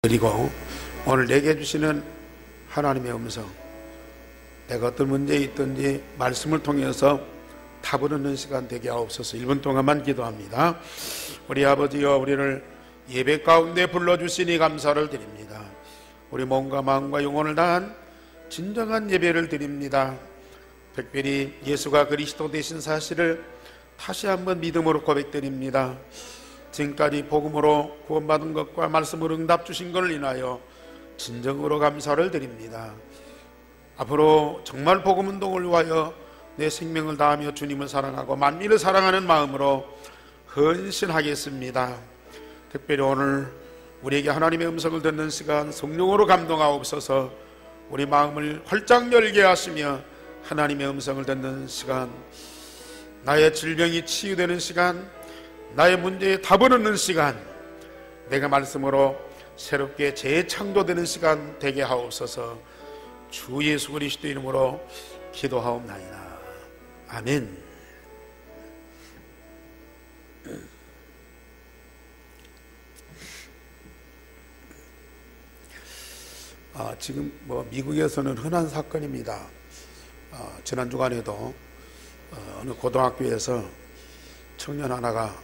그리고 오늘 내게 주시는 하나님의 음성, 내가 어떤 문제에 있든지 말씀을 통해서 답을 얻는 시간 되게 하옵소서. 1분 동안만 기도합니다. 우리 아버지여, 우리를 예배 가운데 불러주시니 감사를 드립니다. 우리 몸과 마음과 영혼을 다한 진정한 예배를 드립니다. 특별히 예수가 그리스도 되신 사실을 다시 한번 믿음으로 고백드립니다. 지금까지 복음으로 구원받은 것과 말씀으로 응답 주신 것을 인하여 진정으로 감사를 드립니다. 앞으로 정말 복음운동을 위하여 내 생명을 다하며 주님을 사랑하고 만민을 사랑하는 마음으로 헌신하겠습니다. 특별히 오늘 우리에게 하나님의 음성을 듣는 시간 성령으로 감동하옵소서. 우리 마음을 활짝 열게 하시며 하나님의 음성을 듣는 시간, 나의 질병이 치유되는 시간, 나의 문제에 답을 얻는 시간, 내가 말씀으로 새롭게 재창조되는 시간 되게 하옵소서. 주 예수 그리스도 이름으로 기도하옵나이다. 아멘. 지금 미국에서는 흔한 사건입니다. 지난 주간에도 어느 고등학교에서 청년 하나가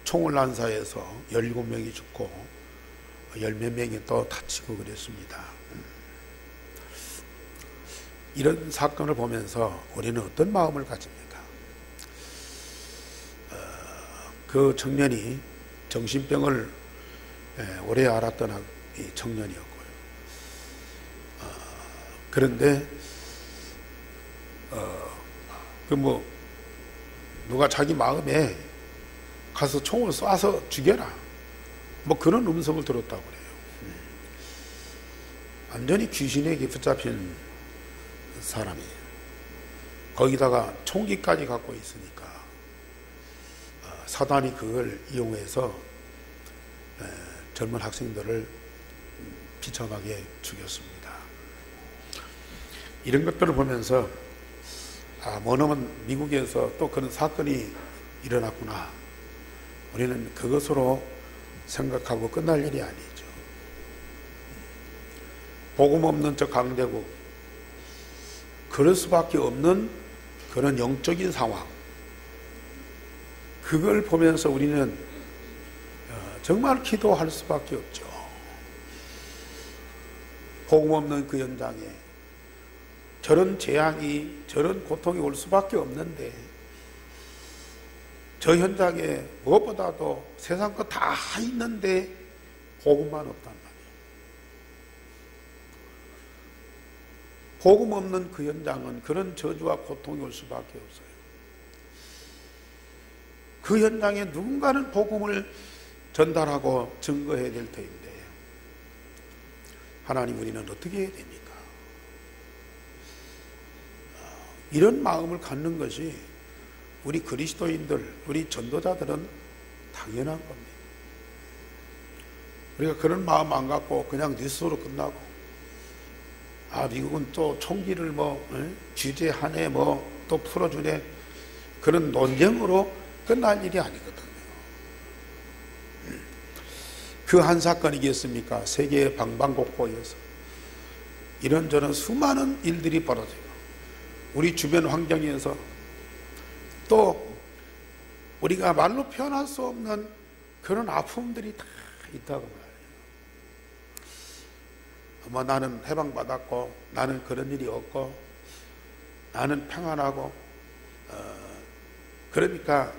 총을 난사해서 17명이 죽고 10몇 명이 또 다치고 그랬습니다. 이런 사건을 보면서 우리는 어떤 마음을 가집니까? 그 청년이 정신병을 오래 앓았던 청년이었고요. 그런데 누가 자기 마음에 가서 총을 쏴서 죽여라, 그런 음성을 들었다고 그래요. 완전히 귀신에게 붙잡힌 사람이에요. 거기다가 총기까지 갖고 있으니까 사단이 그걸 이용해서 젊은 학생들을 비참하게 죽였습니다. 이런 것들을 보면서 뭐냐면 미국에서 또 그런 사건이 일어났구나, 우리는 그것으로 생각하고 끝날 일이 아니죠. 복음 없는 저 강대국, 그럴 수밖에 없는 그런 영적인 상황, 그걸 보면서 우리는 정말 기도할 수밖에 없죠. 복음 없는 그 현장에 저런 재앙이, 저런 고통이 올 수밖에 없는데, 저 현장에 무엇보다도 세상 거 다 있는데 복음만 없단 말이에요. 복음 없는 그 현장은 그런 저주와 고통이 올 수밖에 없어요. 그 현장에 누군가는 복음을 전달하고 증거해야 될 터인데, 하나님, 우리는 어떻게 해야 됩니까? 이런 마음을 갖는 것이 우리 그리스도인들, 우리 전도자들은 당연한 겁니다. 우리가 그런 마음 안 갖고 그냥 뉴스로 끝나고, 미국은 또 총기를 규제하네, 또 풀어주네, 그런 논쟁으로 끝날 일이 아니거든요. 그 한 사건이겠습니까? 세계의 방방곡곡에서 이런저런 수많은 일들이 벌어지고, 우리 주변 환경에서 또 우리가 말로 표현할 수 없는 그런 아픔들이 다 있다고 말해요. 나는 해방받았고, 나는 그런 일이 없고, 나는 평안하고, 그러니까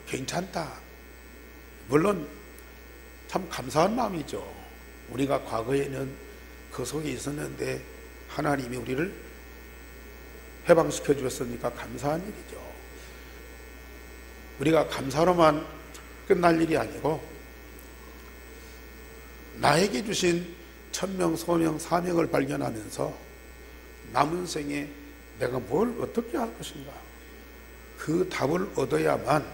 괜찮다. 물론 참 감사한 마음이죠. 우리가 과거에는 그 속에 있었는데 하나님이 우리를 해방시켜 주셨으니까 감사한 일이죠. 우리가 감사로만 끝날 일이 아니고, 나에게 주신 천명, 소명, 사명을 발견하면서 남은 생에 내가 뭘 어떻게 할 것인가, 그 답을 얻어야만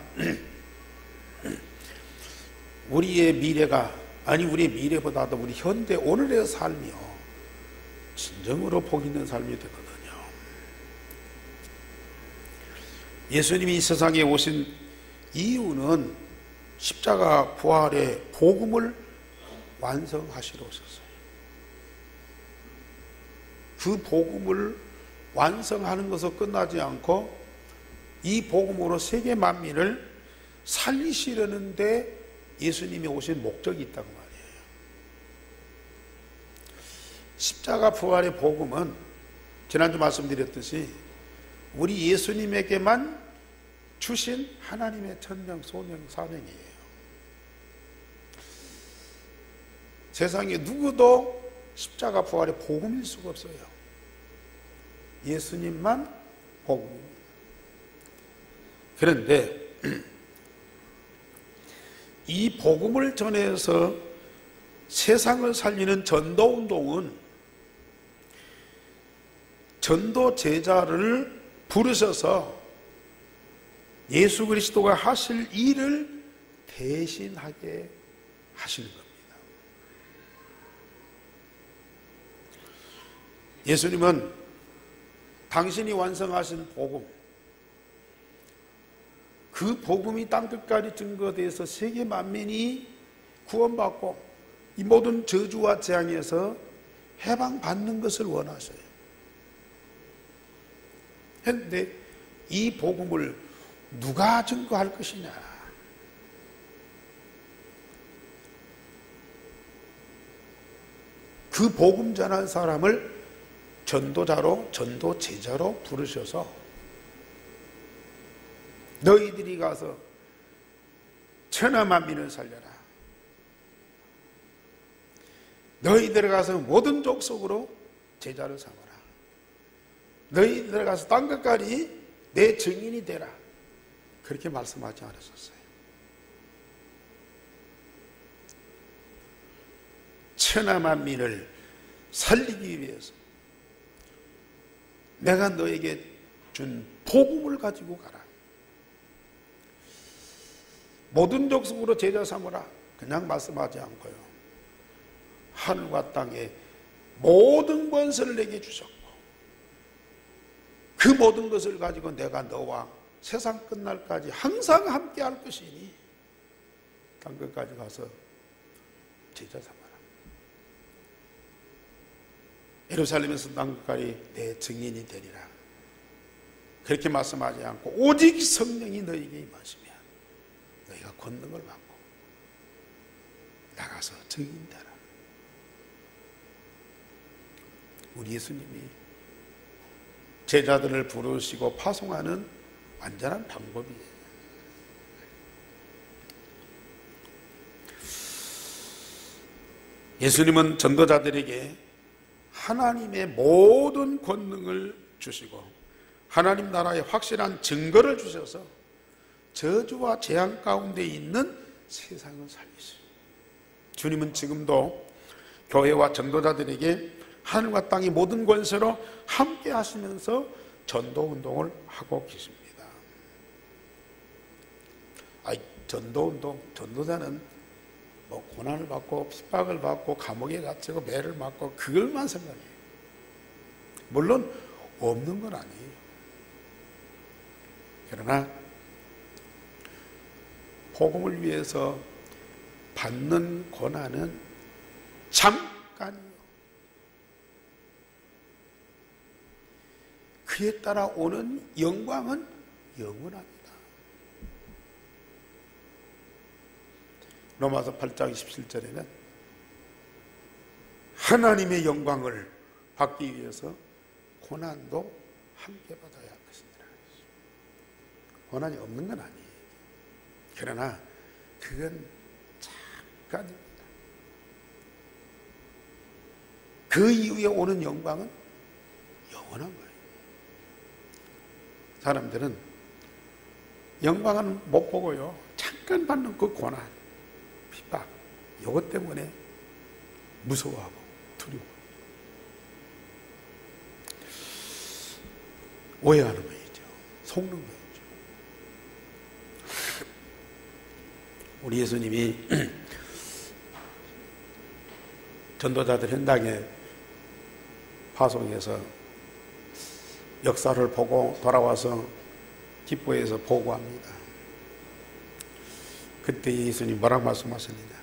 우리의 미래가, 우리의 미래보다도 우리 현대 오늘의 삶이요, 진정으로 복 있는 삶이 되거든요. 예수님이 이 세상에 오신 이유는 십자가 부활의 복음을 완성하시러 오셨어요. 그 복음을 완성하는 것으로 끝나지 않고 이 복음으로 세계 만민을 살리시려는데 예수님이 오신 목적이 있다고 말이에요. 십자가 부활의 복음은 지난주 말씀드렸듯이 우리 예수님에게만 주신 하나님의 천명, 소명, 사명이에요. 세상에 누구도 십자가 부활의 복음일 수가 없어요. 예수님만 복음입니다. 그런데 이 복음을 전해서 세상을 살리는 전도운동은 전도 제자를 부르셔서 예수 그리스도가 하실 일을 대신하게 하시는 겁니다. 예수님은 당신이 완성하신 복음, 그 복음이 땅끝까지 증거돼서 세계 만민이 구원받고 이 모든 저주와 재앙에서 해방받는 것을 원하셔요. 그런데 이 복음을 누가 증거할 것이냐? 그 복음 전한 사람을 전도자로, 전도 제자로 부르셔서 너희들이 가서 천하 만민을 살려라. 너희들이 가서 모든 족속으로 제자를 삼아라. 너희들이 가서 땅끝까지 내 증인이 되라. 그렇게 말씀하지 않으셨어요. 천하 만민을 살리기 위해서 내가 너에게 준 복음을 가지고 가라. 모든 족속으로 제자 삼으라. 그냥 말씀하지 않고요. 하늘과 땅에 모든 권세를 내게 주셨고 그 모든 것을 가지고 내가 너와 세상 끝날까지 항상 함께 할 것이니 땅끝까지 가서 제자 삼아라. 예루살렘에서 땅끝까지 내 증인이 되리라. 그렇게 말씀하지 않고 오직 성령이 너에게 임하시면 너희가 권능을 받고 나가서 증인되라. 우리 예수님이 제자들을 부르시고 파송하는 완전한 방법이에요. 예수님은 전도자들에게 하나님의 모든 권능을 주시고 하나님 나라의 확실한 증거를 주셔서 저주와 재앙 가운데 있는 세상을 살리시오. 주님은 지금도 교회와 전도자들에게 하늘과 땅의 모든 권세로 함께 하시면서 전도운동을 하고 계십니다. 전도운동, 전도자는 뭐 고난을 받고 핍박을 받고 감옥에 갇히고 매를 맞고 그걸만 생각해요. 물론 없는 건 아니에요. 그러나 복음을 위해서 받는 고난은 잠깐이요. 그에 따라 오는 영광은 영원합니다. 로마서 8장 27절에는 하나님의 영광을 받기 위해서 고난도 함께 받아야 할 것이니라. 고난이 없는 건 아니에요. 그러나 그건 잠깐입니다. 그 이후에 오는 영광은 영원한 거예요. 사람들은 영광은 못 보고요, 잠깐 받는 그 고난, 핍박, 이것 때문에 무서워하고 두려워, 오해하는 거죠. 속는 거죠. 우리 예수님이 전도자들 현장에 파송해서 역사를 보고 돌아와서 기뻐해서 보고합니다. 그때 예수님 뭐라고 말씀하셨느냐?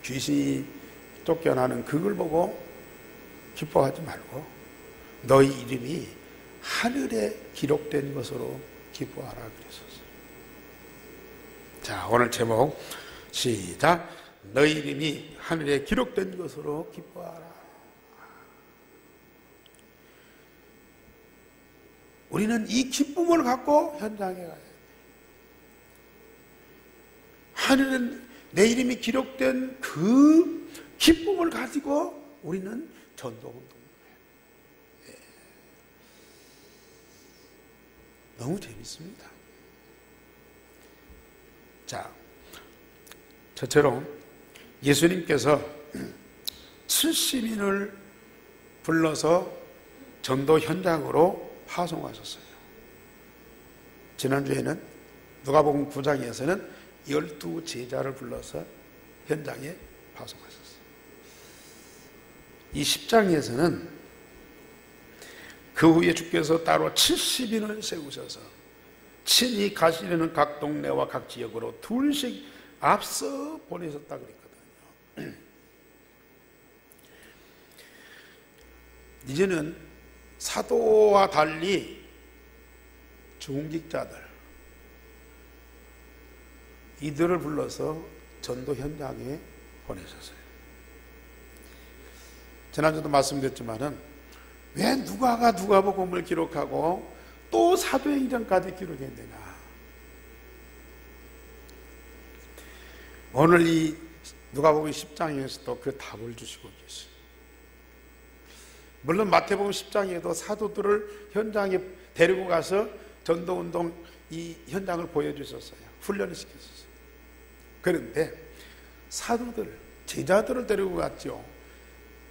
귀신이 쫓겨나는 그걸 보고 기뻐하지 말고 너희 이름이 하늘에 기록된 것으로 기뻐하라 그랬었어요. 자, 오늘 제목 시작. 너희 이름이 하늘에 기록된 것으로 기뻐하라. 우리는 이 기쁨을 갖고 현장에 가야 돼. 하늘은 내 이름이 기록된 그 기쁨을 가지고 우리는 전도운동을 해요. 네. 너무 재밌습니다. 자, 저처럼 예수님께서 70인을 불러서 전도 현장으로 파송하셨어요. 지난주에는 누가복음 9장에서는 12 제자를 불러서 현장에 파송하셨어요. 이 10장에서는 그 후에 주께서 따로 70인을 세우셔서 친히 가시려는 각 동네와 각 지역으로 둘씩 앞서 보내셨다 그랬거든요. 이제는 사도와 달리 중직자들 이들을 불러서 전도 현장에 보내셨어요. 지난주도 말씀드렸지만은 왜 누가가 누가복음을 기록하고 또 사도행전까지 기록했느냐? 오늘 이 누가복음 10장에서도 그 답을 주시고 계세요. 물론 마태복음 10장에도 사도들을 현장에 데리고 가서 전도운동 이 현장을 보여주셨어요. 훈련을 시켰었어요. 그런데 사도들, 제자들을 데리고 갔죠.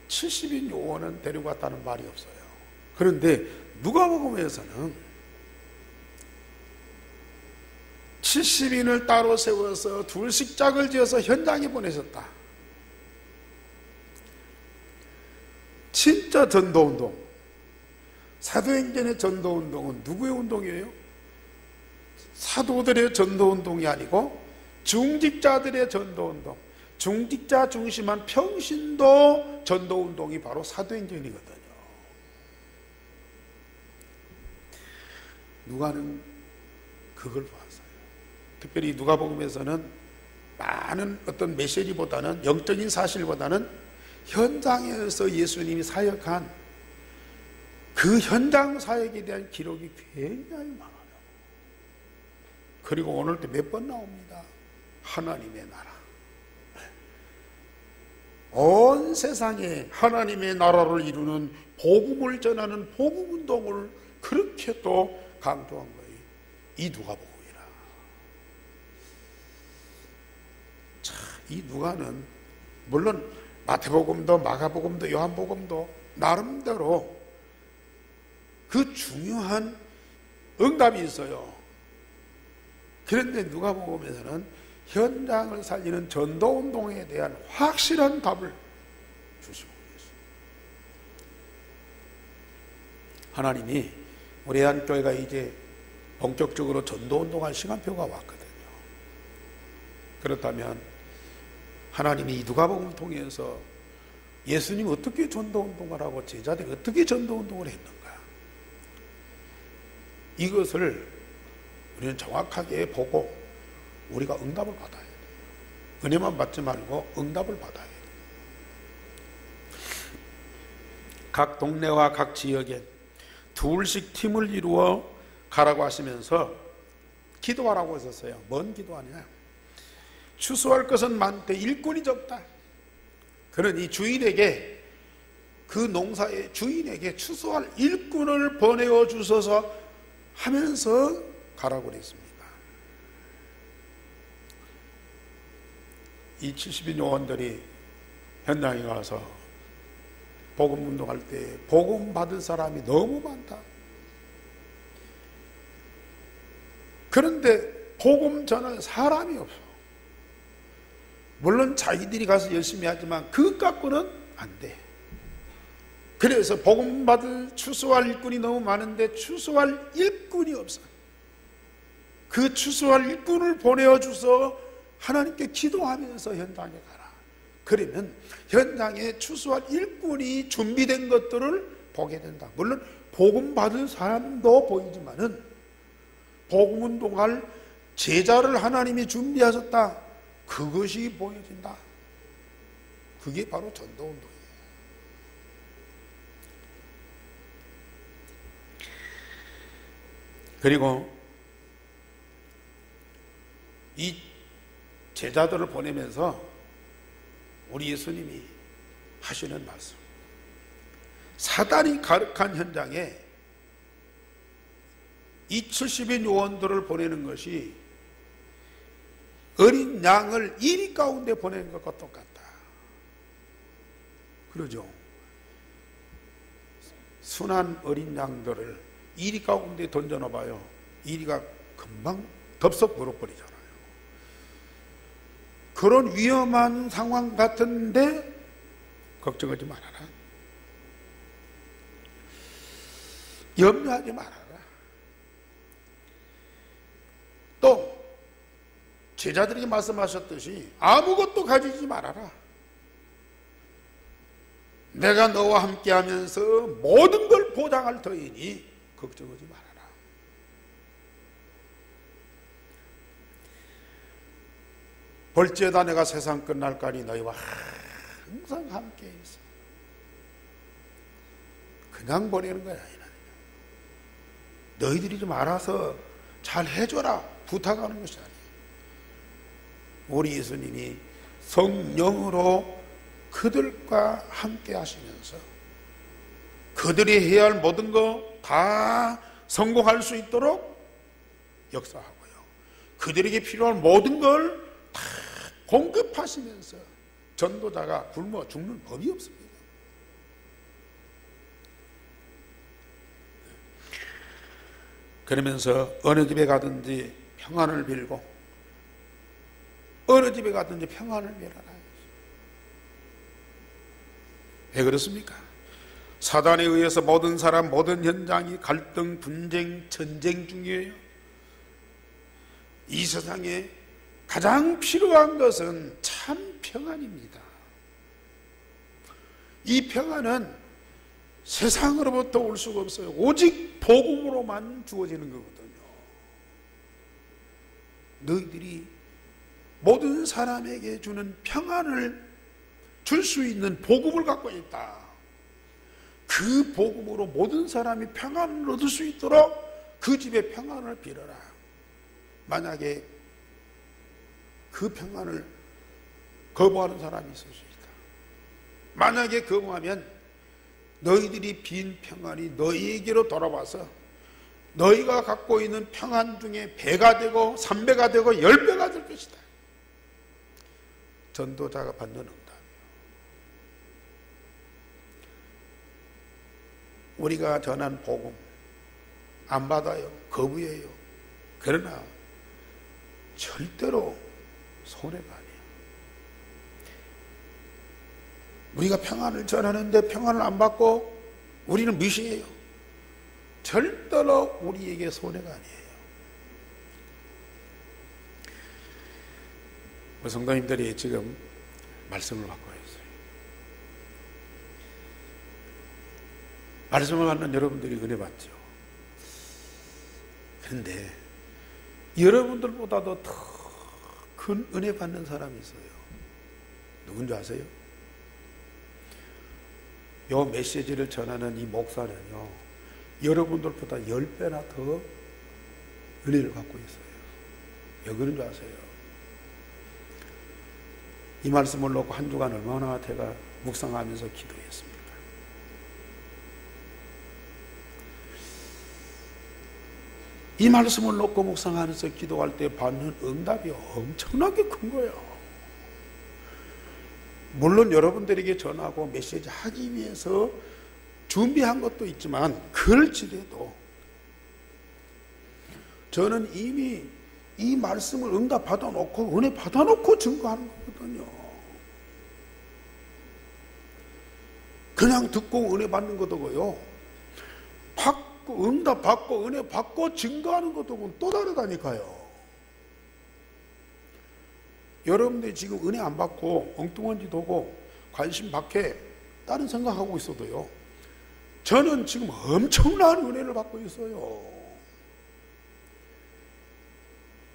70인 요원은 데리고 갔다는 말이 없어요. 그런데 누가복음에서는 70인을 따로 세워서 둘씩 짝을 지어서 현장에 보내셨다. 진짜 전도운동. 사도행전의 전도운동은 누구의 운동이에요? 사도들의 전도운동이 아니고 중직자들의 전도운동. 중직자 중심한 평신도 전도운동이 바로 사도행전이거든요. 누가는 그걸 봤어요. 특별히 누가복음에서는 많은 어떤 메시지보다는 영적인 사실보다는 현장에서 예수님이 사역한 그 현장 사역에 대한 기록이 굉장히 많아요. 그리고 오늘도 몇 번 나옵니다. 하나님의 나라. 온 세상에 하나님의 나라를 이루는 복음을 전하는 복음운동을 그렇게 또 강조한 거예요. 이 누가복음이라. 자, 이 누가는 물론 마태복음도 마가복음도 요한복음도 나름대로 그 중요한 응답이 있어요. 그런데 누가복음에서는 현장을 살리는 전도운동에 대한 확실한 답을 주시고 계세요. 하나님이 우리 한교회가 이제 본격적으로 전도운동할 시간표가 왔거든요. 그렇다면 하나님이 이 누가복음을 통해서 예수님이 어떻게 전도운동을 하고 제자들이 어떻게 전도운동을 했는가, 이것을 우리는 정확하게 보고 우리가 응답을 받아야 돼요. 은혜만 받지 말고 응답을 받아야 돼요. 각 동네와 각 지역에 둘씩 팀을 이루어 가라고 하시면서 기도하라고 하셨어요. 뭔 기도하냐? 추수할 것은 많되 일꾼이 적다. 그러니 주인에게, 그 농사의 주인에게 추수할 일꾼을 보내어 주셔서 하면서 가라고 그랬습니다. 이 70인 요원들이 현장에 가서 복음 운동할 때 복음 받은 사람이 너무 많다. 그런데 복음 전할 사람이 없어. 물론 자기들이 가서 열심히 하지만 그것 갖고는 안 돼. 그래서 복음 받을 추수할 일꾼이 너무 많은데 추수할 일꾼이 없어. 그 추수할 일꾼을 보내어 주서 하나님께 기도하면서 현장에 가라. 그러면 현장에 추수할 일꾼이 준비된 것들을 보게 된다. 물론 복음 받을 사람도 보이지만은 복음 운동할 제자를 하나님이 준비하셨다. 그것이 보여진다. 그게 바로 전도 운동이에요. 그리고 이 제자들을 보내면서 우리 예수님이 하시는 말씀, 사단이 가득한 현장에 이 70인 요원들을 보내는 것이 어린 양을 이리 가운데 보내는 것과 똑같다. 그러죠. 순한 어린 양들을 이리 가운데 던져놔봐요. 이리가 금방 덥석 물어버리잖아요. 그런 위험한 상황 같은데 걱정하지 말아라. 염려하지 말아라. 또 제자들에게 말씀하셨듯이 아무것도 가지지 말아라. 내가 너와 함께하면서 모든 걸 보장할 터이니 걱정하지 말아라. 볼지어다 내가 세상 끝날까지 너희와 항상 함께 있어. 그냥 보내는 거야. 너희들이 좀 알아서 잘 해줘라 부탁하는 것이 아니에요. 우리 예수님이 성령으로 그들과 함께 하시면서 그들이 해야 할 모든 거 다 성공할 수 있도록 역사하고요. 그들에게 필요한 모든 걸 다 공급하시면서 전도자가 굶어 죽는 법이 없습니다. 그러면서 어느 집에 가든지 평안을 빌고 어느 집에 가든지 평안을 빌어라. 왜 그렇습니까? 사단에 의해서 모든 사람, 모든 현장이 갈등, 분쟁, 전쟁 중이에요. 이 세상에 가장 필요한 것은 참 평안입니다. 이 평안은 세상으로부터 올 수가 없어요. 오직 복음으로만 주어지는 거거든요. 너희들이 모든 사람에게 주는 평안을 줄 수 있는 복음을 갖고 있다. 그 복음으로 모든 사람이 평안을 얻을 수 있도록 그 집에 평안을 빌어라. 만약에 그 평안을 거부하는 사람이 있을 수 있다. 만약에 거부하면 너희들이 빈 평안이 너희에게로 돌아와서 너희가 갖고 있는 평안 중에 배가 되고 3배가 되고 10배가 될 것이다. 전도자가 받는 응답이에요. 우리가 전한 복음 안 받아요. 거부해요. 그러나 절대로 손해가 아니에요. 우리가 평안을 전하는데 평안을 안 받고 우리는 무시해요. 절대로 우리에게 손해가 아니에요. 우리 성도님들이 지금 말씀을 받고 있어요. 말씀을 받는 여러분들이 은혜 받죠. 그런데 여러분들보다도 더 큰 은혜 받는 사람이 있어요. 누군지 아세요? 요 메시지를 전하는 이 목사는요, 여러분들보다 10배나 더 은혜를 갖고 있어요. 왜 그런 줄 아세요? 이 말씀을 놓고 한 주간 얼마나 제가 묵상하면서 기도했습니까? 이 말씀을 놓고 묵상하면서 기도할 때 받는 응답이 엄청나게 큰 거예요. 물론 여러분들에게 전하고 메시지 하기 위해서 준비한 것도 있지만 그럴지라도 저는 이미 이 말씀을 응답 받아놓고 은혜 받아놓고 증거하는 거거든요. 그냥 듣고 은혜 받는 것도고요, 받고 응답 받고 은혜 받고 증거하는 것도 또 다르다니까요. 여러분들이 지금 은혜 안 받고 엉뚱한 짓 하고 관심 밖에 다른 생각하고 있어도요, 저는 지금 엄청난 은혜를 받고 있어요.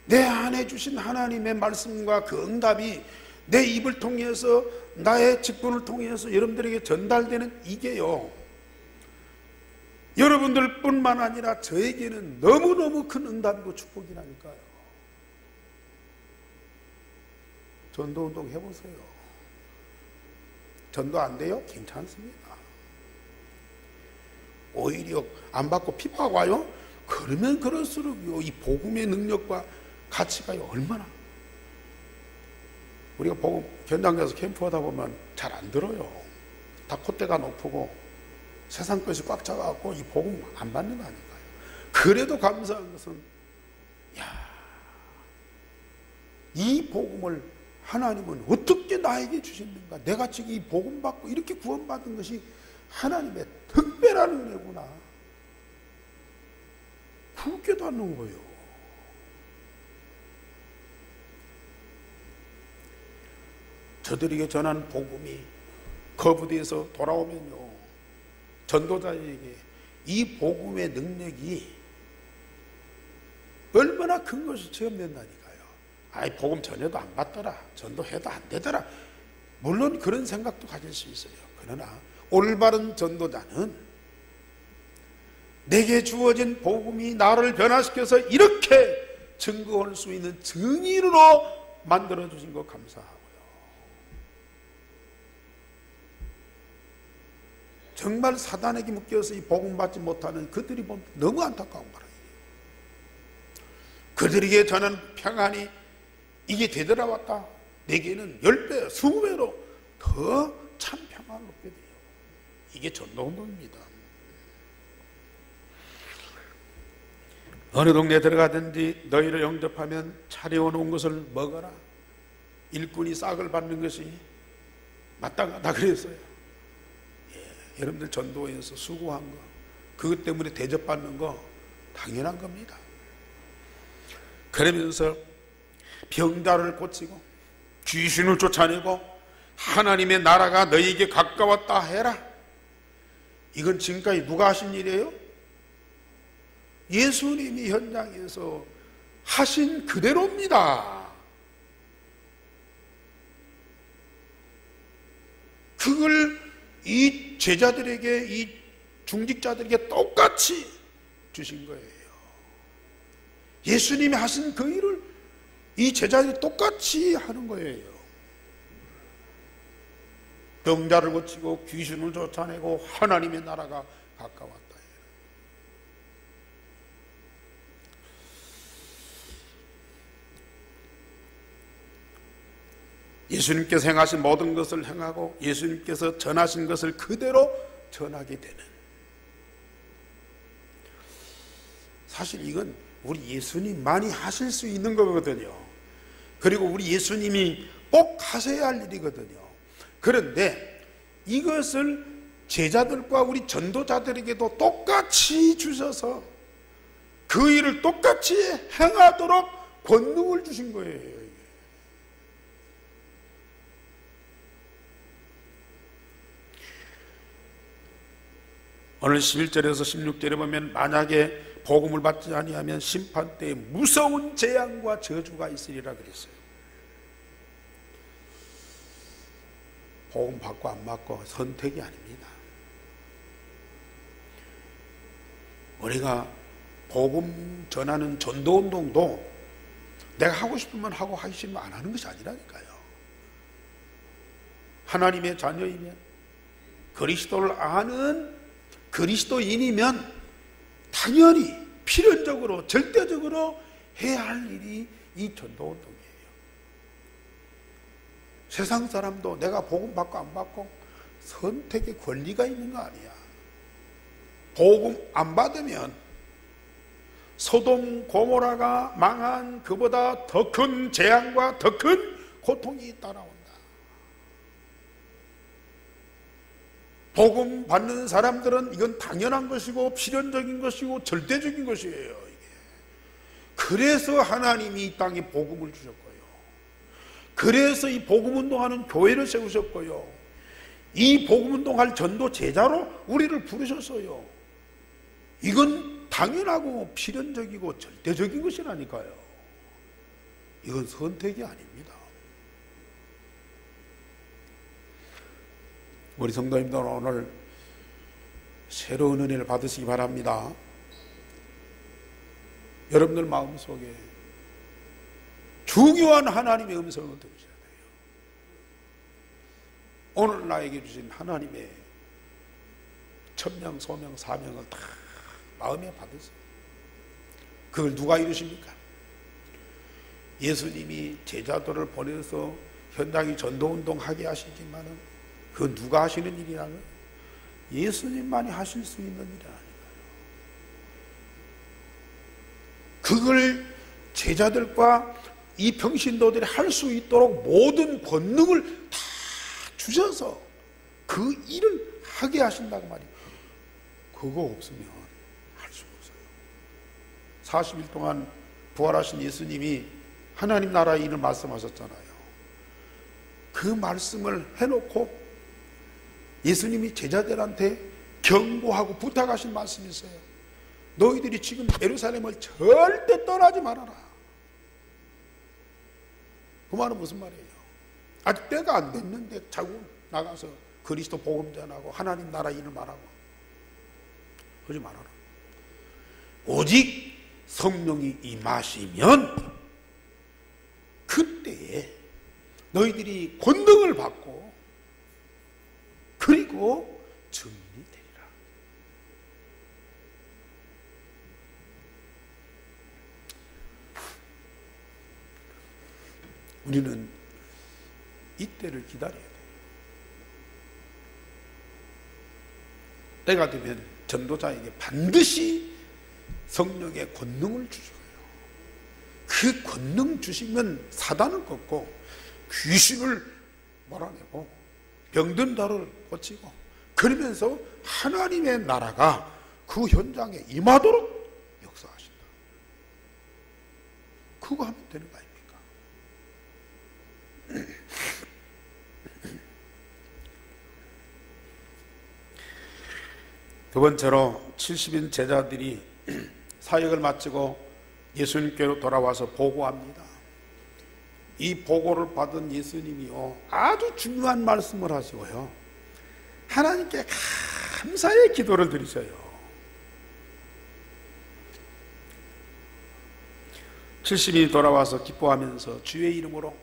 내 안에 주신 하나님의 말씀과 그 응답이 내 입을 통해서, 나의 직분을 통해서 여러분들에게 전달되는 이게요, 여러분들 뿐만 아니라 저에게는 너무너무 큰 응답이고 축복이라니까요. 전도운동 해보세요. 전도 안 돼요? 괜찮습니다. 오히려 안 받고 핍박 와요? 그러면 그럴수록요, 이 복음의 능력과 가치가 얼마나. 우리가 복음 현장에서 캠프하다 보면 잘 안 들어요. 다 콧대가 높고 세상 것이 꽉 차가지고 이 복음 안 받는 거 아닐까요? 그래도 감사한 것은, 이 복음을 하나님은 어떻게 나에게 주셨는가? 내가 지금 이 복음 받고 이렇게 구원받은 것이 하나님의 특별한 은혜구나. 그렇게 받는 거예요. 저들에게 전한 복음이 거부돼서 돌아오면요, 전도자에게 이 복음의 능력이 얼마나 큰 것이 체험된다니까요. 아이, 복음 전해도 안 받더라, 전도해도 안 되더라, 물론 그런 생각도 가질 수 있어요. 그러나 올바른 전도자는 내게 주어진 복음이 나를 변화시켜서 이렇게 증거할 수 있는 증인으로 만들어주신 것 감사하고요, 정말 사단에게 묶여서 이 복음 받지 못하는 그들이 보면 너무 안타까운 거예요. 그들에게 저는 평안이 이게 되돌아왔다, 내게는 10배, 20배로 더 참 평안을 얻게 돼요. 이게 전도운동입니다. 어느 동네에 들어가든지 너희를 영접하면 차려놓은 것을 먹어라. 일꾼이 싹을 받는 것이 마땅하다 그랬어요. 여러분들 전도에서 수고한 거, 그것 때문에 대접받는 거 당연한 겁니다. 그러면서 병자를 고치고 귀신을 쫓아내고 하나님의 나라가 너희에게 가까웠다 해라. 이건 지금까지 누가 하신 일이에요? 예수님이 현장에서 하신 그대로입니다. 그걸 이 제자들에게, 이 중직자들에게 똑같이 주신 거예요. 예수님이 하신 그 일을 이 제자들이 똑같이 하는 거예요. 병자를 고치고 귀신을 쫓아내고 하나님의 나라가 가까웠다. 예수님께서 행하신 모든 것을 행하고 예수님께서 전하신 것을 그대로 전하게 되는, 사실 이건 우리 예수님만이 하실 수 있는 거거든요. 그리고 우리 예수님이 꼭 하셔야 할 일이거든요. 그런데 이것을 제자들과 우리 전도자들에게도 똑같이 주셔서 그 일을 똑같이 행하도록 권능을 주신 거예요. 오늘 11절에서 16절에 보면 만약에 복음을 받지 아니하면 심판 때에 무서운 재앙과 저주가 있으리라 그랬어요. 복음 받고 안 받고 선택이 아닙니다. 우리가 복음 전하는 전도운동도 내가 하고 싶으면 하고 하기 싫으면 안 하는 것이 아니라니까요. 하나님의 자녀이면, 그리스도를 아는 그리스도인이면 당연히 필연적으로 절대적으로 해야 할 일이 이 전도운동이에요. 세상 사람도 내가 복음 받고 안 받고 선택의 권리가 있는 거 아니야. 복음 안 받으면 소돔 고모라가 망한 그보다 더 큰 재앙과 더 큰 고통이 따라온다. 복음 받는 사람들은 이건 당연한 것이고 필연적인 것이고 절대적인 것이에요. 이게. 그래서 하나님이 이 땅에 복음을 주셨고요. 그래서 이 복음운동하는 교회를 세우셨고요, 이 복음운동할 전도 제자로 우리를 부르셨어요. 이건 당연하고 필연적이고 절대적인 것이라니까요. 이건 선택이 아닙니다. 우리 성도님들은 오늘 새로운 은혜를 받으시기 바랍니다. 여러분들 마음속에 중요한 하나님의 음성을 들으셔야 돼요. 오늘 나에게 주신 하나님의 천명, 소명, 사명을 다 마음에 받으세요. 그걸 누가 이루십니까? 예수님이 제자들을 보내서 현장에 전도운동하게 하시지만은 그건 누가 하시는 일이라는, 예수님만이 하실 수 있는 일이라니까요. 그걸 제자들과 이 평신도들이 할 수 있도록 모든 권능을 다 주셔서 그 일을 하게 하신다고 말이에요. 그거 없으면 할 수가 없어요. 40일 동안 부활하신 예수님이 하나님 나라의 일을 말씀하셨잖아요. 그 말씀을 해놓고 예수님이 제자들한테 경고하고 부탁하신 말씀이 있어요. 너희들이 지금 예루살렘을 절대 떠나지 말아라. 그 말은 무슨 말이에요? 아직 때가 안 됐는데 자꾸 나가서 그리스도 복음 전하고 하나님 나라 일을 말하고 그러지 말아라. 오직 성령이 임하시면 그때에 너희들이 권능을 받고 그리고 증인이 되리라. 우리는 이때를 기다려야 돼요. 때가 되면 전도자에게 반드시 성령의 권능을 주셔요. 그 권능 주시면 사단을 꺾고 귀신을 몰아내고 병든 자를 고치고 그러면서 하나님의 나라가 그 현장에 임하도록 역사하신다. 그거 하면 되는 거 아닙니까? 두 번째로 70인 제자들이 사역을 마치고 예수님께로 돌아와서 보고합니다. 이 보고를 받은 예수님이요, 아주 중요한 말씀을 하시고요, 하나님께 감사의 기도를 드리셔요. 70인이 돌아와서 기뻐하면서 주의 이름으로,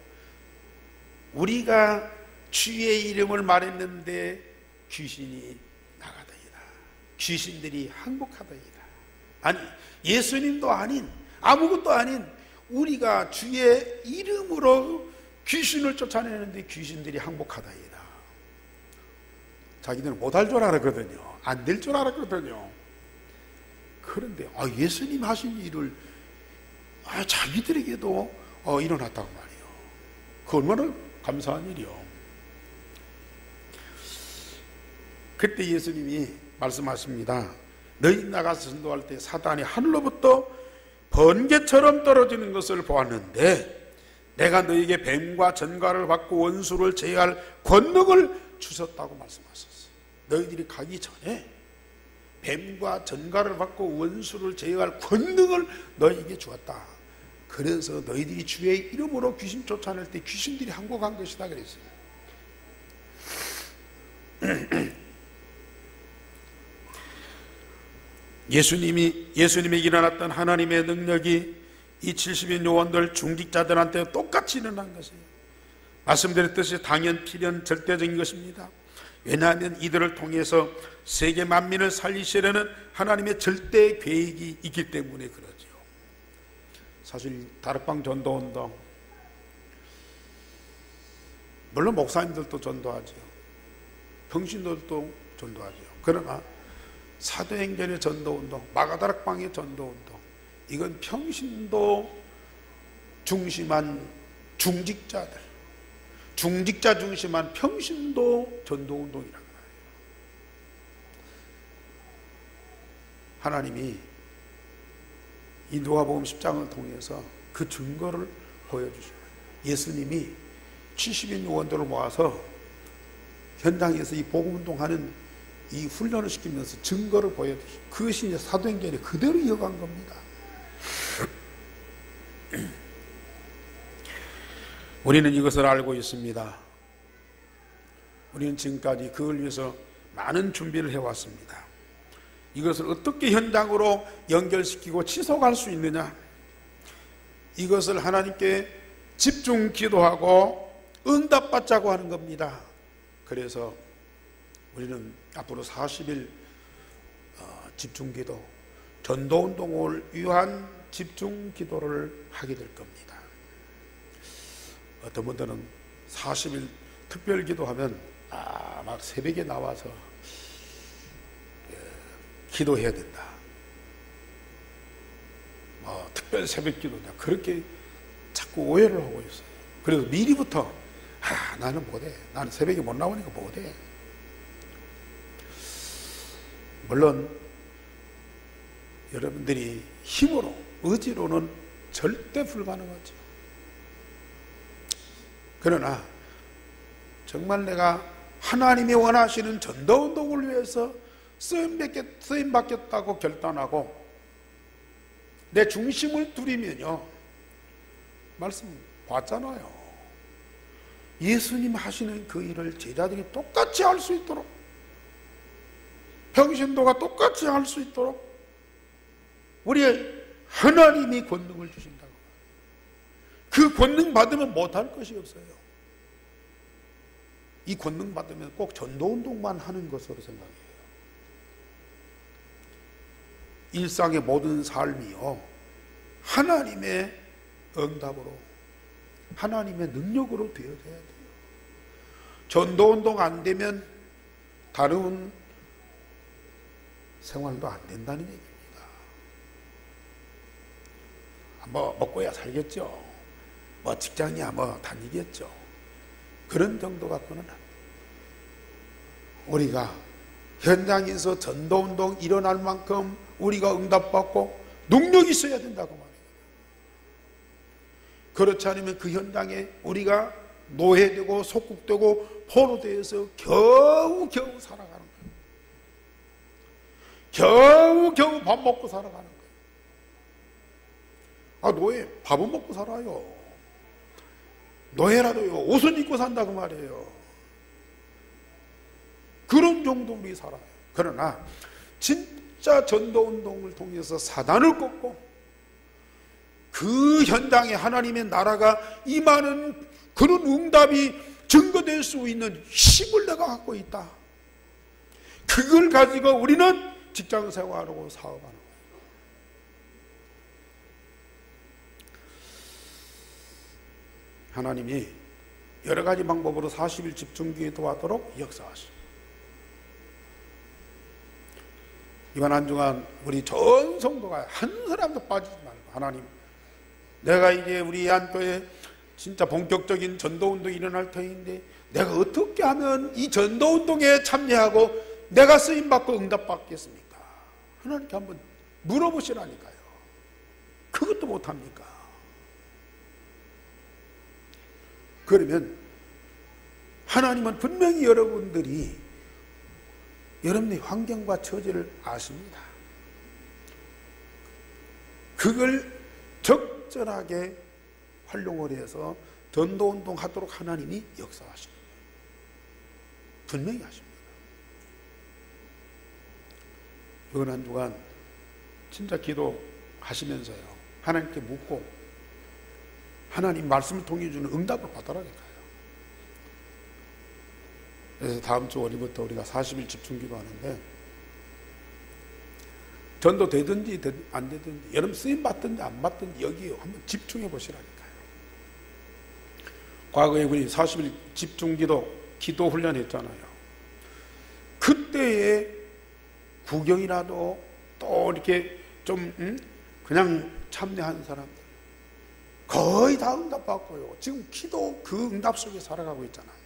우리가 주의 이름을 말했는데 귀신이 나가더이다, 귀신들이 항복하더이다. 아니, 예수님도 아닌, 아무것도 아닌 우리가 주의 이름으로 귀신을 쫓아내는데 귀신들이 항복하다이다. 자기들은 못할 줄 알았거든요. 안 될 줄 알았거든요. 그런데 예수님 하신 일을 자기들에게도 일어났다고 말이에요. 그 얼마나 감사한 일이요. 그때 예수님이 말씀하십니다. 너희 나가서 전도할 때 사단이 하늘로부터 번개처럼 떨어지는 것을 보았는데 내가 너희에게 뱀과 전갈을 받고 원수를 제어할 권능을 주셨다고 말씀하셨어요. 너희들이 가기 전에 뱀과 전갈을 받고 원수를 제어할 권능을 너희에게 주었다. 그래서 너희들이 주의 이름으로 귀신 쫓아낼 때 귀신들이 항복한 것이다 그랬어요. 예수님에게 일어났던 하나님의 능력이 이 70인 요원들 중직자들한테 똑같이 일어난 것이에요. 말씀드렸듯이 당연 필연 절대적인 것입니다. 왜냐하면 이들을 통해서 세계 만민을 살리시려는 하나님의 절대 계획이 있기 때문에 그러죠. 사실 다락방 전도운동, 물론 목사님들도 전도하죠, 평신도들도 전도하죠. 그러나 사도행전의 전도운동, 마가다락방의 전도운동, 이건 평신도 중심한 중직자들, 중직자 중심한 평신도 전도운동이라고 해요. 하나님이 이 누가복음 10장을 통해서 그 증거를 보여주셔요. 예수님이 70인 요원들을 모아서 현장에서 이 복음운동하는 이 훈련을 시키면서 증거를 보여주시, 그것이 이제 사도행전에 그대로 이어간 겁니다. 우리는 이것을 알고 있습니다. 우리는 지금까지 그걸 위해서 많은 준비를 해왔습니다. 이것을 어떻게 현장으로 연결시키고 지속할 수 있느냐, 이것을 하나님께 집중 기도하고 응답받자고 하는 겁니다. 그래서 우리는 앞으로 40일 집중기도, 전도운동을 위한 집중기도를 하게 될 겁니다. 어떤 분들은 40일 특별기도하면 막 새벽에 나와서 기도해야 된다, 특별 새벽기도냐, 그렇게 자꾸 오해를 하고 있어요. 그래서 미리부터 나는 못해, 나는 새벽에 못 나오니까 못해. 물론 여러분들이 힘으로, 의지로는 절대 불가능하죠. 그러나 정말 내가 하나님이 원하시는 전도운동을 위해서 쓰임받겠다고 결단하고 내 중심을 두리면요, 말씀 봤잖아요. 예수님 하시는 그 일을 제자들이 똑같이 할 수 있도록, 평신도가 똑같이 할 수 있도록 우리의 하나님이 권능을 주신다고. 그 권능 받으면 못할 것이 없어요. 이 권능 받으면 꼭 전도운동만 하는 것으로 생각해요. 일상의 모든 삶이요, 하나님의 응답으로, 하나님의 능력으로 되어져야 돼요. 전도운동 안 되면 다른 생활도 안 된다는 얘기입니다. 뭐 먹고야 살겠죠. 뭐 직장이야 뭐 다니겠죠. 그런 정도 갖고는 우리가 현장에서 전도운동 일어날 만큼 우리가 응답받고 능력이 있어야 된다고 말해요. 그렇지 않으면 그 현장에 우리가 노예되고 속국되고 포로되어서 겨우 살아가는 거예요. 겨우 밥 먹고 살아가는 거예요. 노예 밥은 먹고 살아요. 노예라도요 옷은 입고 산다고 말이에요. 그런 정도 우리 살아요. 그러나 진짜 전도운동을 통해서 사단을 꺾고 그 현장에 하나님의 나라가 임하는 그런 응답이 증거될 수 있는 힘을 내가 갖고 있다. 그걸 가지고 우리는 직장생활하고 사업하는 거예요. 하나님이 여러 가지 방법으로 40일 집중기도하도록 역사하십니다. 이번 한 주간 우리 전 성도가 한 사람도 빠지지 말고, 하나님, 내가 이제 우리 안교에 진짜 본격적인 전도운동이 일어날 터인데 내가 어떻게 하면 이 전도운동에 참여하고 내가 쓰임받고 응답받겠습니까? 하나님께 한번 물어보시라니까요. 그것도 못합니까? 그러면 하나님은 분명히 여러분들이 여러분의 환경과 처지를 아십니다. 그걸 적절하게 활용을 해서 전도운동 하도록 하나님이 역사하십니다. 분명히 하십니다. 이번 한 주간 진짜 기도하시면서요, 하나님께 묻고 하나님 말씀을 통해 주는 응답을 받으라니까요. 그래서 다음 주 월요일부터 우리가 40일 집중기도 하는데, 전도 되든지 안 되든지, 여러분 쓰임 받든지 안 받든지 여기에 한번 집중해 보시라니까요. 과거에 우리 40일 집중기도 기도 훈련했잖아요. 그때의 구경이라도 또 이렇게 좀 그냥 참여한 사람들 거의 다 응답받고요. 지금 기도 그 응답 속에 살아가고 있잖아요.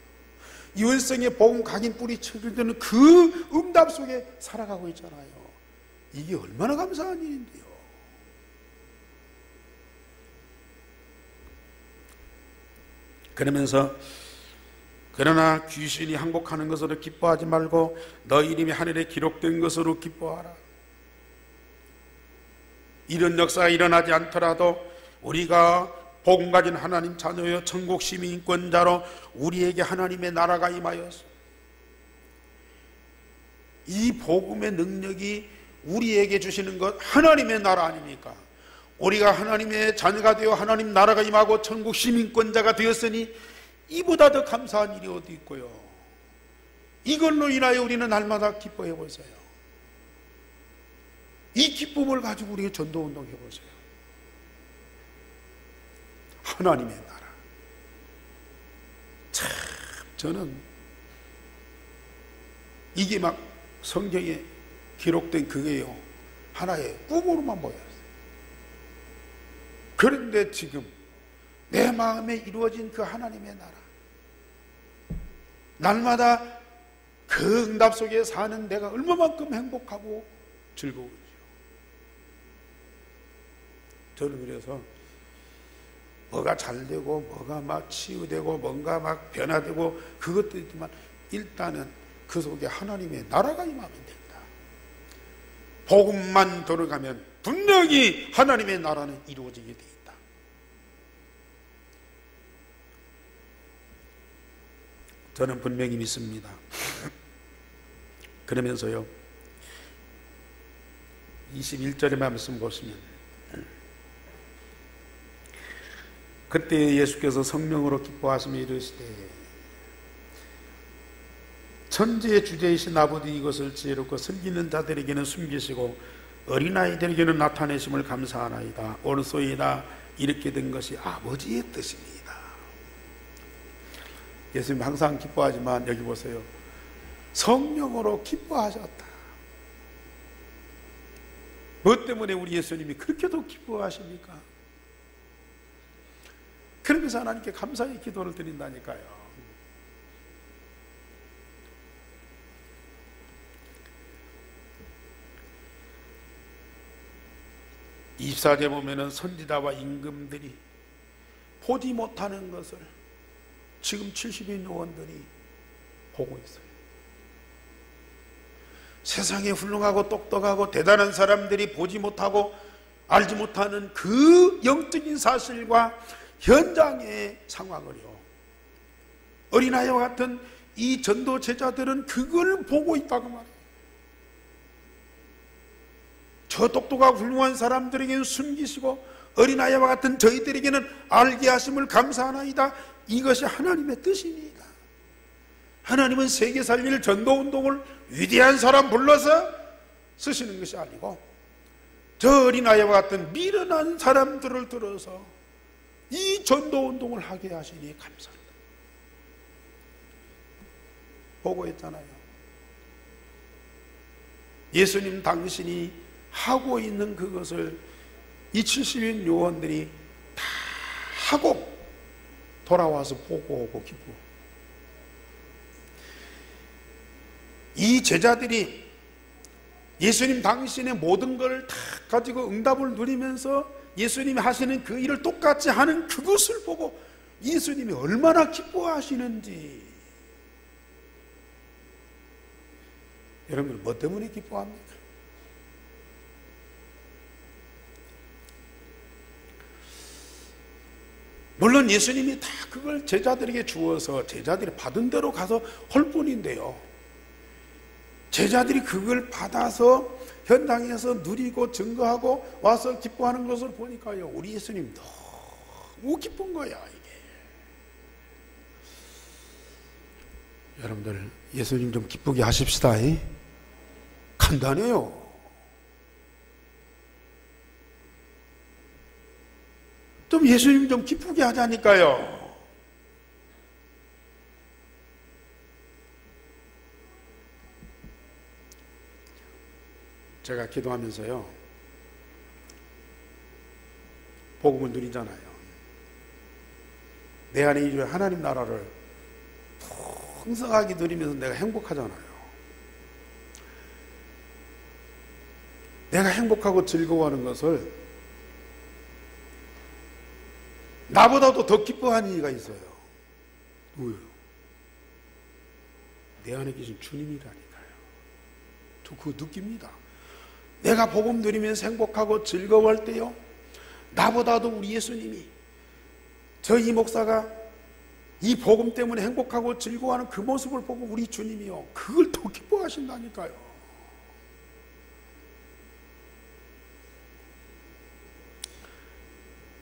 이원성의 복음 각인 뿌리 쳐주는 그 응답 속에 살아가고 있잖아요. 이게 얼마나 감사한 일인데요. 그러면서 그러나 귀신이 항복하는 것으로 기뻐하지 말고 너희 이름이 하늘에 기록된 것으로 기뻐하라. 이런 역사가 일어나지 않더라도 우리가 복음 가진 하나님 자녀여 천국 시민권자로 우리에게 하나님의 나라가 임하여서 이 복음의 능력이 우리에게 주시는 것 하나님의 나라 아닙니까? 우리가 하나님의 자녀가 되어 하나님 나라가 임하고 천국 시민권자가 되었으니 이보다 더 감사한 일이 어디 있고요. 이걸로 인하여 우리는 날마다 기뻐해 보세요. 이 기쁨을 가지고 우리가 전도운동 해보세요. 하나님의 나라. 참 저는 이게 막 성경에 기록된 그게요 하나의 꿈으로만 보였어요. 그런데 지금 내 마음에 이루어진 그 하나님의 나라, 날마다 그 응답 속에 사는 내가 얼마만큼 행복하고 즐거운지요. 저는 그래서 뭐가 잘 되고 뭐가 막 치유되고 뭔가 막 변화되고 그것도 있지만 일단은 그 속에 하나님의 나라가 임하면 된다. 복음만 들어가면 분명히 하나님의 나라는 이루어지게 돼 있다. 저는 분명히 믿습니다. 그러면서요 21절의 말씀 보시면 그때 예수께서 성령으로 기뻐하시며 이르시되 천지의 주제이신 아버지 이것을 지혜롭고 섬기는 자들에게는 숨기시고 어린아이들에게는 나타내심을 감사하나이다. 오늘소이다 이렇게 된 것이 아버지의 뜻입니다. 예수님 항상 기뻐하지만 여기 보세요. 성령으로 기뻐하셨다. 뭐 때문에 우리 예수님이 그렇게도 기뻐하십니까? 그러면서 하나님께 감사의 기도를 드린다니까요. 24절 보면은 선지자와 임금들이 보지 못하는 것을 지금 70인 요원들이 보고 있어요. 세상에 훌륭하고 똑똑하고 대단한 사람들이 보지 못하고 알지 못하는 그 영적인 사실과 현장의 상황을요, 어린아이와 같은 이 전도 제자들은 그걸 보고 있다고 말해요. 저 똑똑하고 훌륭한 사람들에게는 숨기시고 어린아이와 같은 저희들에게는 알게 하심을 감사하나이다. 이것이 하나님의 뜻입니다. 하나님은 세계 살릴 전도운동을 위대한 사람 불러서 쓰시는 것이 아니고 저 어린아이와 같은 미련한 사람들을 들어서 이 전도운동을 하게 하시니 감사합니다. 보고했잖아요. 예수님 당신이 하고 있는 그것을 이 70인 요원들이 다 하고 돌아와서 보고오고 기쁘고, 이 제자들이 예수님 당신의 모든 걸 다 가지고 응답을 누리면서 예수님이 하시는 그 일을 똑같이 하는 그것을 보고 예수님이 얼마나 기뻐하시는지. 여러분 뭐 때문에 기뻐합니까? 물론 예수님이 다 그걸 제자들에게 주어서 제자들이 받은 대로 가서 할 뿐인데요, 제자들이 그걸 받아서 현장에서 누리고 증거하고 와서 기뻐하는 것을 보니까요, 우리 예수님 너무 기쁜 거야 이게. 여러분들 예수님 좀 기쁘게 하십시다. 간단해요. 좀 예수님 좀 기쁘게 하자니까요. 제가 기도하면서요, 복음을 누리잖아요. 내 안에 이 하나님 나라를 풍성하게 누리면서 내가 행복하잖아요. 내가 행복하고 즐거워하는 것을 나보다도 더 기뻐하는 이가 있어요. 누구요? 내 안에 계신 주님이라니까요. 저 그거 느낍니다. 내가 복음 누리면서 행복하고 즐거워할 때요, 나보다도 우리 예수님이, 저희 목사가 이 복음 때문에 행복하고 즐거워하는 그 모습을 보고 우리 주님이요, 그걸 더 기뻐하신다니까요.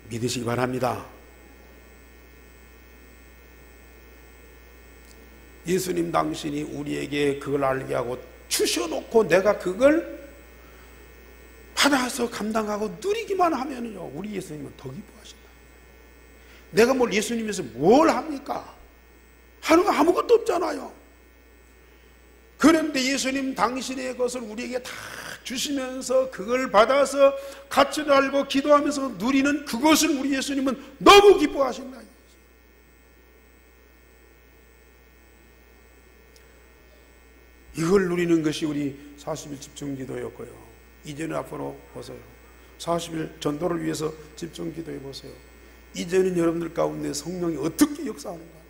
믿으시기 바랍니다. 예수님 당신이 우리에게 그걸 알게 하고 주셔놓고 내가 그걸 받아서 감당하고 누리기만 하면요, 우리 예수님은 더 기뻐하신다. 내가 뭘 예수님에서 뭘 합니까? 하는 거 아무것도 없잖아요. 그런데 예수님 당신의 것을 우리에게 다 주시면서 그걸 받아서 가치를 알고 기도하면서 누리는 그것을 우리 예수님은 너무 기뻐하신다. 이걸 누리는 것이 우리 40일 집중기도였고요. 이제는 앞으로 보세요. 40일 전도를 위해서 집중기도해 보세요. 이제는 여러분들 가운데 성령이 어떻게 역사하는가.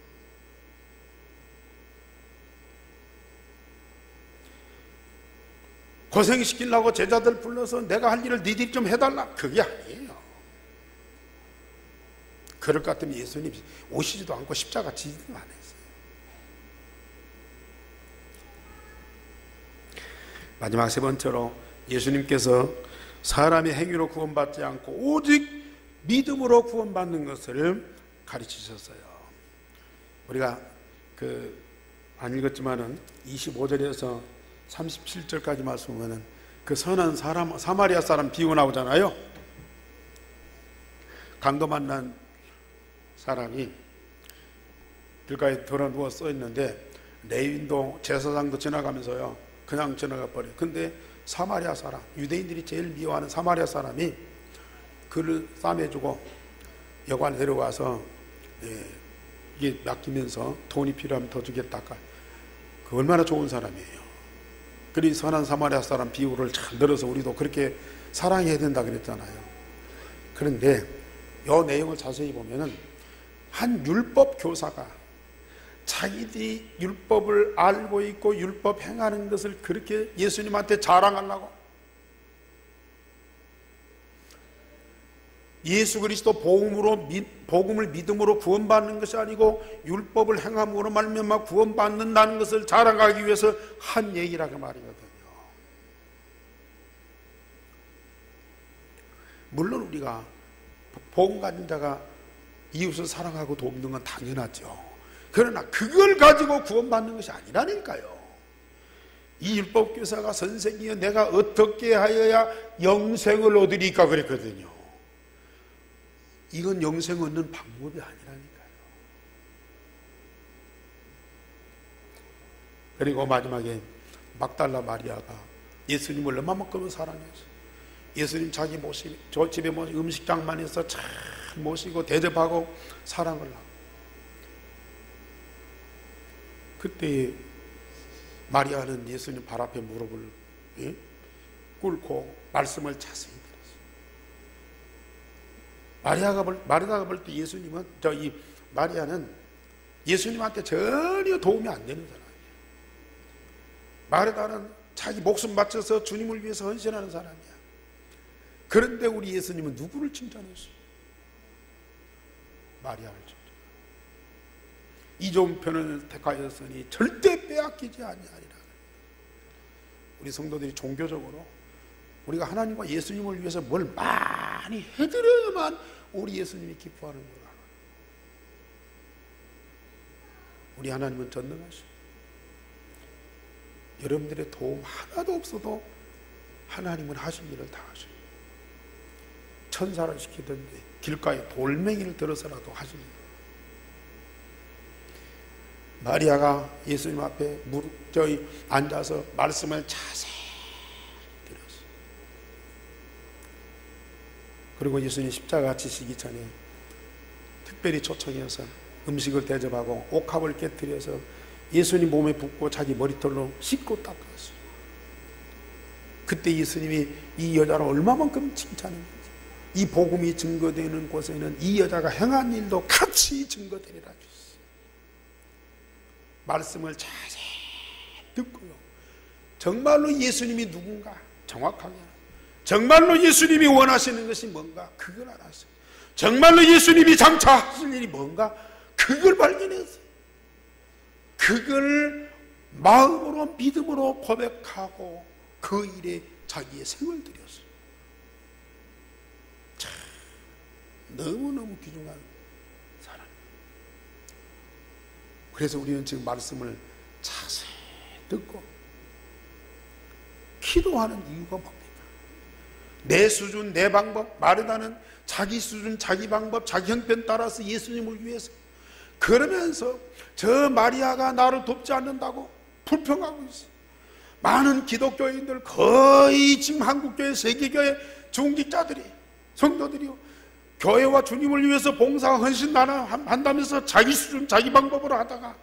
고생시키려고 제자들 불러서 내가 할 일을 니들이 좀 해달라, 그게 아니에요. 그럴 것 같으면 예수님 오시지도 않고 십자가 지지도 안 했어요. 마지막 세 번째로, 예수님께서 사람의 행위로 구원받지 않고 오직 믿음으로 구원받는 것을 가르치셨어요. 우리가 안 읽었지만은 25절에서 37절까지 말씀 보면은 그 선한 사람, 사마리아 사람 비유 나오잖아요. 강도 만난 사람이 길가에 들어 누워 써 있는데, 레위인도 제사장도 지나가면서요, 그냥 지나가 버려요. 근데 사마리아 사람, 유대인들이 제일 미워하는 사마리아 사람이 그를 싸매주고 여관 데려가서 이게 맡기면서 돈이 필요하면 더 주겠다. 그 얼마나 좋은 사람이에요. 그리 선한 사마리아 사람 비유를 잘 들어서 우리도 그렇게 사랑해야 된다 그랬잖아요. 그런데 이 내용을 자세히 보면은 한 율법 교사가 자기들이 율법을 알고 있고 율법 행하는 것을 그렇게 예수님한테 자랑하려고, 예수 그리스도 복음을 믿음으로 구원받는 것이 아니고 율법을 행함으로 말미암아 구원받는다는 것을 자랑하기 위해서 한 얘기라고 말이거든요. 물론 우리가 복음 가진 자가 이웃을 사랑하고 돕는 건 당연하죠. 그러나 그걸 가지고 구원받는 것이 아니라니까요. 이 율법교사가 선생이여 내가 어떻게 하여야 영생을 얻으리까 그랬거든요. 이건 영생 얻는 방법이 아니라니까요. 그리고 마지막에 막달라 마리아가 예수님을 얼마만큼 사랑했어요. 예수님 자기 저 집에 음식장만 해서 잘 모시고 대접하고 사랑을 하고, 그때 마리아는 예수님 발 앞에 무릎을 꿇고 말씀을 자세히 마리아가 볼 때 예수님은, 마리아는 예수님한테 전혀 도움이 안 되는 사람이에요. 마리아는 자기 목숨 바쳐서 주님을 위해서 헌신하는 사람이야. 그런데 우리 예수님은 누구를 칭찬했어요? 마리아를 칭찬했어요. 이 좋은 편을 택하였으니 절대 빼앗기지 아니하리라. 우리 성도들이 종교적으로 우리가 하나님과 예수님을 위해서 뭘 많이 해드려야만 우리 예수님이 기뻐하는 줄 알아요. 우리 하나님은 전능하시고 여러분들의 도움 하나도 없어도 하나님은 하신 일을 다 하셔요. 천사를 시키든지 길가에 돌멩이를 들어서라도 하신 일. 마리아가 예수님 앞에 앉아서 말씀을 자세히 들었어요. 그리고 예수님 십자가 지시기 전에 특별히 초청해서 음식을 대접하고 옥합을 깨뜨려서 예수님 몸에 붓고 자기 머리털로 씻고 닦았어요. 그때 예수님이 이 여자를 얼마만큼 칭찬했는지, 이 복음이 증거되는 곳에는 이 여자가 행한 일도 같이 증거되리라 주셨어요. 말씀을 자세히 듣고요. 정말로 예수님이 누군가 정확하게, 정말로 예수님이 원하시는 것이 뭔가 그걸 알았어요. 정말로 예수님이 장차 하실 일이 뭔가 그걸 발견했어요. 그걸 마음으로 믿음으로 고백하고 그 일에 자기의 생을 들였어요. 참 너무너무 귀중한 사람. 그래서 우리는 지금 말씀을 자세히 듣고 기도하는 이유가 뭡니까? 내 수준, 내 방법, 마르다는 자기 수준, 자기 방법, 자기 형편 따라서 예수님을 위해서, 그러면서 저 마리아가 나를 돕지 않는다고 불평하고 있어요. 많은 기독교인들, 거의 지금 한국교회, 세계교회 중직자들이, 성도들이요, 교회와 주님을 위해서 봉사 헌신 한다면서 자기 수준, 자기 방법으로 하다가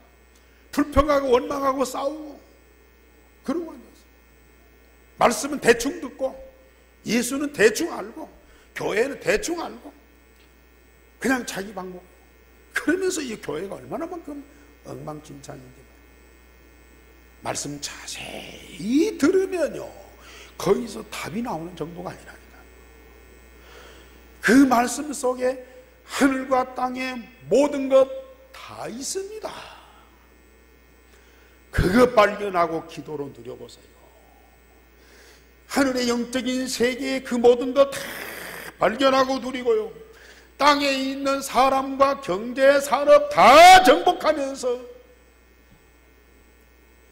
불평하고 원망하고 싸우고 그러고 앉았어요. 말씀은 대충 듣고, 예수는 대충 알고, 교회는 대충 알고, 그냥 자기 방법. 그러면서 이 교회가 얼마나만큼 엉망진창인지. 말씀 자세히 들으면요, 거기서 답이 나오는 정도가 아니라니까. 그 말씀 속에 하늘과 땅의 모든 것 다 있습니다. 그거 발견하고 기도로 누려보세요. 하늘의 영적인 세계의 그 모든 것 다 발견하고 누리고요, 땅에 있는 사람과 경제, 산업 다 정복하면서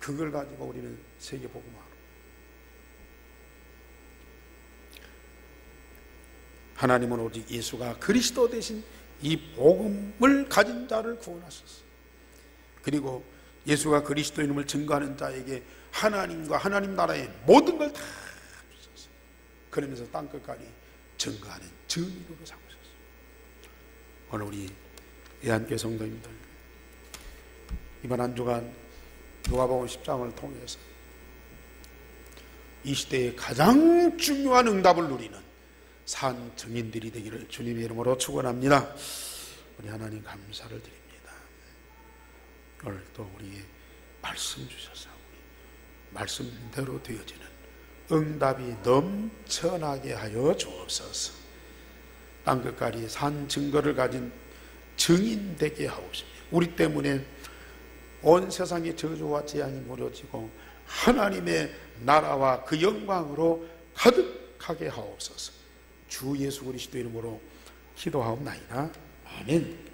그걸 가지고 우리는 세계복음화로, 하나님은 오직 예수가 그리스도 대신 이 복음을 가진 자를 구원하셨어요. 그리고 예수가 그리스도인임을 증거하는 자에게 하나님과 하나님 나라의 모든 걸 다 주셨어요. 그러면서 땅끝까지 증거하는 증인으로 삼으셨어요. 오늘 우리 예한교회 성도님들, 이번 한 주간 누가복음 10장을 통해서 이 시대의 가장 중요한 응답을 누리는 산 증인들이 되기를 주님의 이름으로 축원합니다. 우리 하나님 감사를 드립니다. 오늘 또 우리의 말씀 주셔서 말씀대로 되어지는 응답이 넘쳐나게 하여 주옵소서. 땅끝까지 산 증거를 가진 증인 되게 하옵소서. 우리 때문에 온 세상의 저주와 재앙이 무너지고 하나님의 나라와 그 영광으로 가득하게 하옵소서. 주 예수 그리스도 이름으로 기도하옵나이다. 아멘.